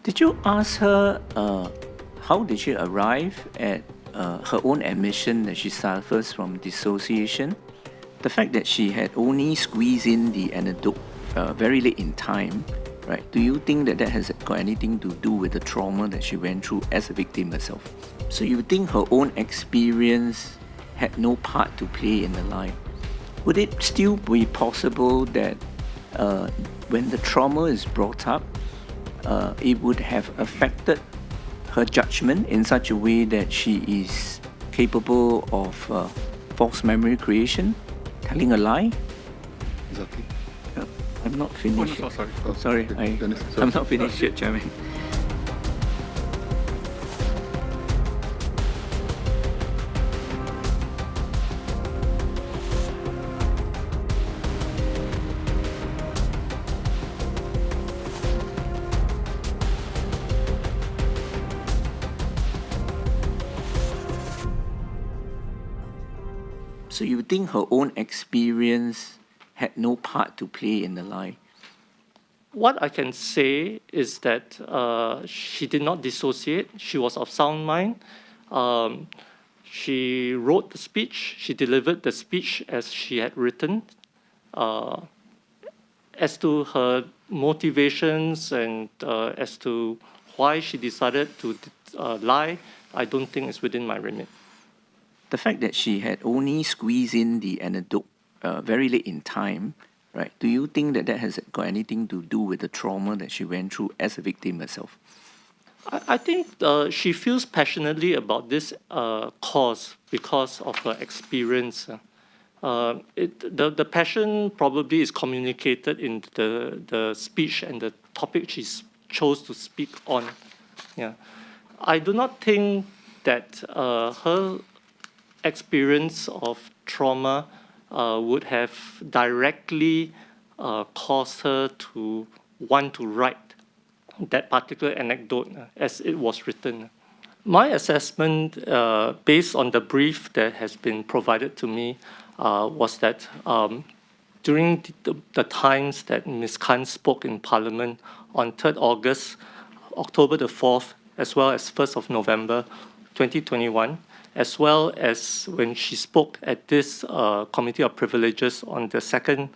Did you ask her how did she arrive at her own admission that she suffers from dissociation? The fact that she had only squeezed in the anecdote very late in time, right? Do you think that that has got anything to do with the trauma that she went through as a victim herself? So you think her own experience had no part to play in the lie? Would it still be possible that when the trauma is brought up, it would have affected her judgment in such a way that she is capable of false memory creation, telling a lie? Is that okay? I'm not finished. Oh, no, sorry. Sorry, I'm not finished yet, Chairman. So you think her own experience had no part to play in the lie? What I can say is that she did not dissociate. She was of sound mind. She wrote the speech. She delivered the speech as she had written. As to her motivations and as to why she decided to lie, I don't think it's within my remit. The fact that she had only squeezed in the anecdote very late in time, right? Do you think that that has got anything to do with the trauma that she went through as a victim herself? I think she feels passionately about this cause because of her experience. The passion probably is communicated in the speech and the topic she chose to speak on. Yeah, I do not think that her experience of trauma would have directly caused her to want to write that particular anecdote as it was written. My assessment, based on the brief that has been provided to me, was that during the times that Ms. Khan spoke in Parliament on 3rd August, October the 4th, as well as 1st of November 2021, as well as when she spoke at this Committee of Privileges on the 2nd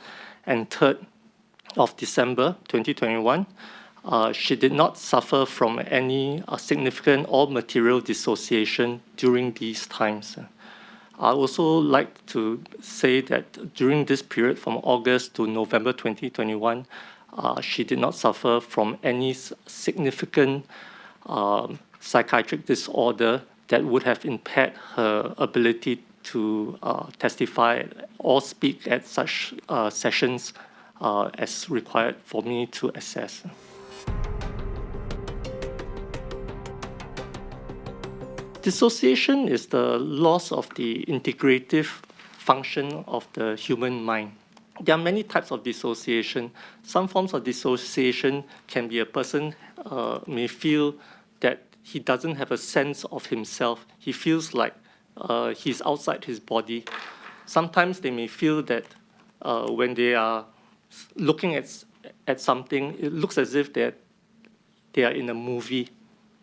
and 3rd of December 2021, she did not suffer from any significant or material dissociation during these times. I also like to say that during this period from August to November 2021, she did not suffer from any significant psychiatric disorder that would have impaired her ability to testify or speak at such sessions as required for me to assess. Dissociation is the loss of the integrative function of the human mind. There are many types of dissociation. Some forms of dissociation can be a person may feel that he doesn't have a sense of himself. He feels like he's outside his body. Sometimes they may feel that when they are looking at something, it looks as if they are in a movie,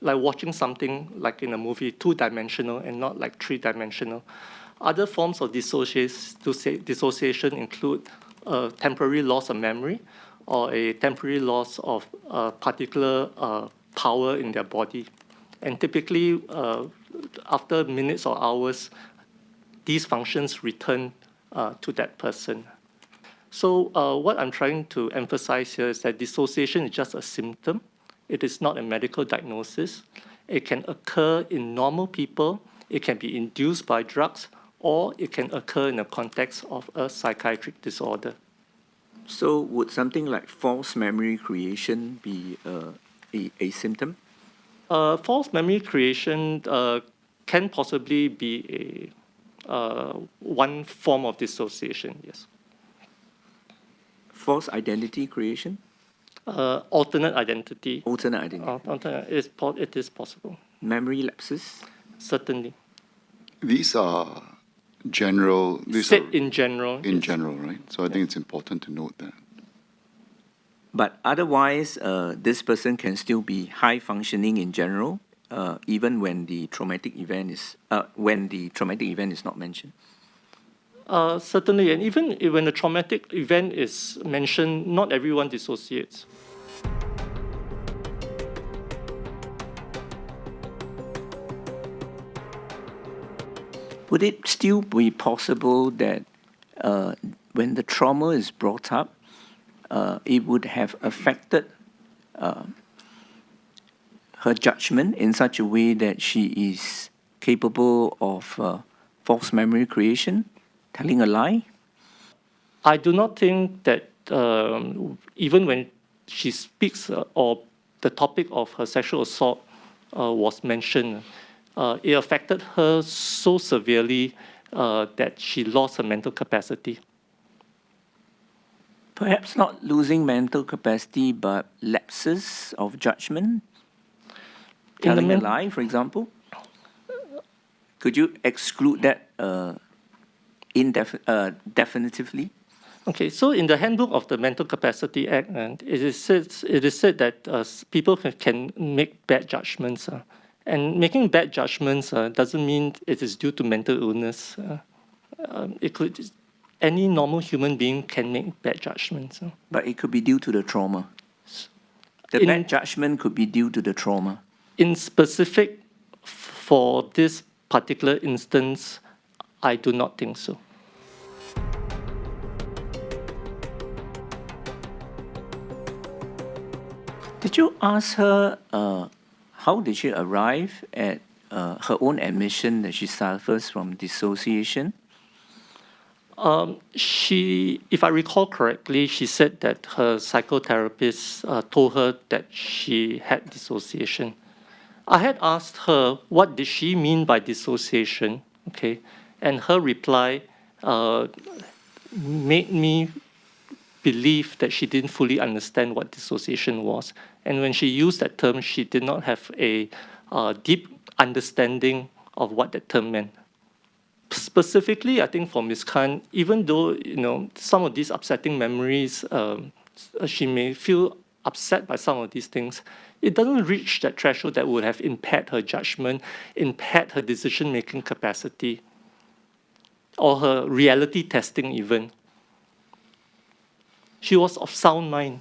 like watching something like in a movie, two-dimensional and not like three-dimensional. Other forms of dissociation include a temporary loss of memory or a temporary loss of a particular power in their body. And typically, after minutes or hours, these functions return to that person. So what I'm trying to emphasize here is that dissociation is just a symptom. It is not a medical diagnosis. It can occur in normal people. It can be induced by drugs, or it can occur in the context of a psychiatric disorder. So would something like false memory creation be a symptom? False memory creation can possibly be one form of dissociation, yes. False identity creation? Alternate identity. Alternate identity. It is possible. Memory lapses? Certainly. These are general. Said in general. In yes. general, right? So I think it's important to note that. But otherwise, this person can still be high functioning in general, even when the traumatic event is not mentioned. Certainly, and even when the traumatic event is mentioned, not everyone dissociates. Would it still be possible that when the trauma is brought up, it would have affected her judgment in such a way that she is capable of false memory creation, telling a lie? I do not think that even when she speaks or the topic of her sexual assault was mentioned, it affected her so severely that she lost her mental capacity. Perhaps not losing mental capacity, but lapses of judgment, telling a lie, for example. Could you exclude that definitively? Okay, so in the handbook of the Mental Capacity Act, and it is said that people can make bad judgments. And making bad judgments doesn't mean it is due to mental illness. Any normal human being can make bad judgments. But it could be due to the trauma. The bad judgment could be due to the trauma. In specific, for this particular instance, I do not think so. Did you ask her how did she arrive at her own admission that she suffers from dissociation? If I recall correctly, she said that her psychotherapist told her that she had dissociation. I had asked her what did she mean by dissociation, okay, and her reply made me believe that she didn't fully understand what dissociation was. And when she used that term, she did not have a deep understanding of what that term meant. Specifically, I think for Ms. Khan, even though some of these upsetting memories, she may feel upset by some of these things, it doesn't reach that threshold that would have impaired her judgment, impaired her decision-making capacity, or her reality testing even. She was of sound mind.